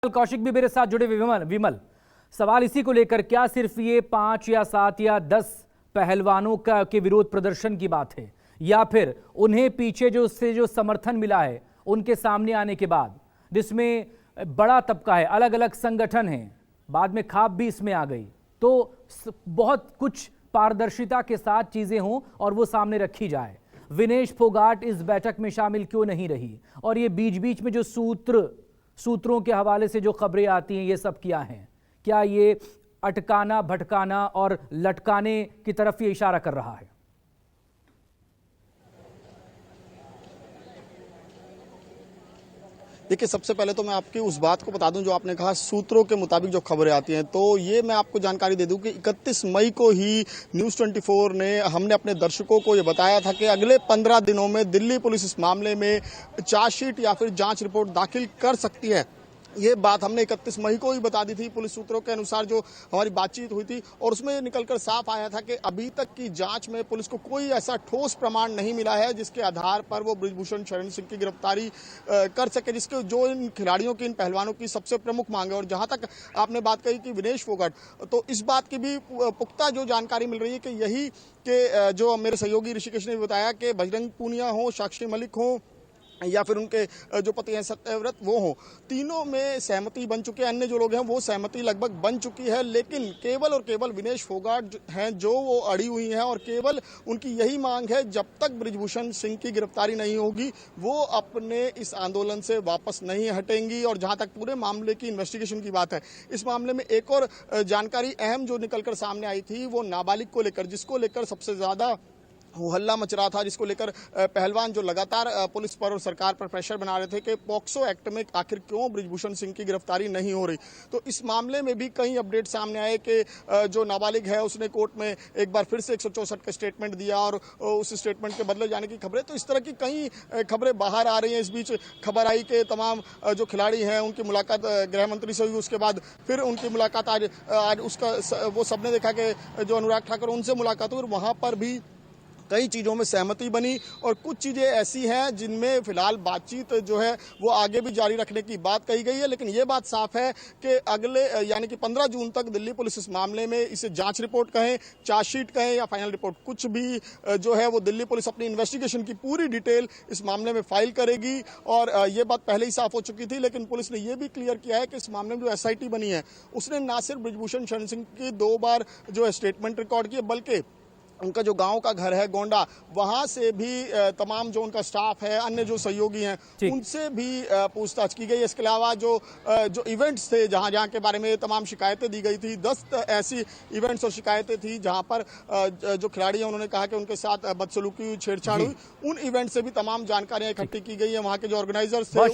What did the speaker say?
कौशिक भी मेरे साथ जुड़े। विमल विमल सवाल इसी को लेकर, क्या सिर्फ ये 5 या 7 या 10 पहलवानों का के विरोध प्रदर्शन की बात है, या फिर उन्हें पीछे जो समर्थन मिला है उनके सामने आने के बाद, जिसमें बड़ा तबका है, अलग अलग संगठन हैं, बाद में खाप भी इसमें आ गई, तो बहुत कुछ पारदर्शिता के साथ चीजें हों और वो सामने रखी जाए। विनेश फोगाट इस बैठक में शामिल क्यों नहीं रही, और ये बीच बीच में जो सूत्रों के हवाले से जो खबरें आती हैं, ये सब क्या हैं? क्या ये अटकाना, भटकाना और लटकाने की तरफ ये इशारा कर रहा है? देखिए, सबसे पहले तो मैं आपकी उस बात को बता दूं जो आपने कहा, सूत्रों के मुताबिक जो खबरें आती हैं, तो ये मैं आपको जानकारी दे दूं कि 31 मई को ही न्यूज़ 24 ने हमने अपने दर्शकों को ये बताया था कि अगले 15 दिनों में दिल्ली पुलिस इस मामले में चार्जशीट या फिर जांच रिपोर्ट दाखिल कर सकती है। ये बात हमने 31 मई को ही बता दी थी। पुलिस सूत्रों के अनुसार जो हमारी बातचीत हुई थी, और उसमें निकलकर साफ आया था कि अभी तक की जांच में पुलिस को कोई ऐसा ठोस प्रमाण नहीं मिला है जिसके आधार पर वो बृजभूषण शरण सिंह की गिरफ्तारी कर सके, जिसके जो इन खिलाड़ियों की, इन पहलवानों की सबसे प्रमुख मांग है। और जहां तक आपने बात कही कि विनेश फोगाट, तो इस बात की भी पुख्ता जो जानकारी मिल रही है कि यही कि जो मेरे सहयोगी ऋषिकेश ने बताया कि बजरंग पूनिया हो, साक्षी मलिक हो, या फिर उनके जो पति हैं सत्यव्रत, वो हों, तीनों में सहमति बन चुकी है। अन्य जो लोग हैं वो सहमति लगभग बन चुकी है, लेकिन केवल और केवल विनेश फोगाट हैं जो वो अड़ी हुई हैं, और केवल उनकी यही मांग है, जब तक बृजभूषण सिंह की गिरफ्तारी नहीं होगी वो अपने इस आंदोलन से वापस नहीं हटेंगी। और जहां तक पूरे मामले की इन्वेस्टिगेशन की बात है, इस मामले में एक और जानकारी अहम जो निकलकर सामने आई थी, वो नाबालिग को लेकर, जिसको लेकर सबसे ज्यादा हल्ला मच रहा था, जिसको लेकर पहलवान जो लगातार पुलिस पर और सरकार पर प्रेशर बना रहे थे कि पॉक्सो एक्ट में आखिर क्यों बृजभूषण सिंह की गिरफ्तारी नहीं हो रही। तो इस मामले में भी कई अपडेट सामने आए कि जो नाबालिग है उसने कोर्ट में एक बार फिर से 164 का स्टेटमेंट दिया, और उस स्टेटमेंट के बदले जाने की खबरें, तो इस तरह की कई खबरें बाहर आ रही हैं। इस बीच खबर आई कि तमाम जो खिलाड़ी हैं उनकी मुलाकात गृह मंत्री से हुई, उसके बाद फिर उनकी मुलाकात आज उसका वो सबने देखा कि जो अनुराग ठाकुर, उनसे मुलाकात हुई, और वहां पर भी कई चीज़ों में सहमति बनी, और कुछ चीज़ें ऐसी हैं जिनमें फिलहाल बातचीत जो है वो आगे भी जारी रखने की बात कही गई है। लेकिन ये बात साफ है कि अगले यानी कि 15 जून तक दिल्ली पुलिस इस मामले में, इसे जांच रिपोर्ट कहें, चार्जशीट कहें या फाइनल रिपोर्ट, कुछ भी जो है वो दिल्ली पुलिस अपनी इन्वेस्टिगेशन की पूरी डिटेल इस मामले में फाइल करेगी। और ये बात पहले ही साफ हो चुकी थी, लेकिन पुलिस ने यह भी क्लियर किया है कि इस मामले में जो SIT बनी है उसने ना सिर्फ बृजभूषण शरण सिंह की 2 बार जो है स्टेटमेंट रिकॉर्ड किए, बल्कि उनका जो गांव का घर है गोंडा, वहां से भी तमाम जो उनका स्टाफ है, अन्य जो सहयोगी हैं, उनसे भी पूछताछ की गई। इसके अलावा जो इवेंट्स थे, जहां जहां के बारे में तमाम शिकायतें दी गई थी, 10 ऐसी इवेंट्स और शिकायतें थी जहां पर जो खिलाड़ी हैं उन्होंने कहा कि उनके साथ बदसलूकी हुई, छेड़छाड़ हुई, उन इवेंट से भी तमाम जानकारियां इकट्ठी की गई है। वहां के जो ऑर्गेनाइजर्स थे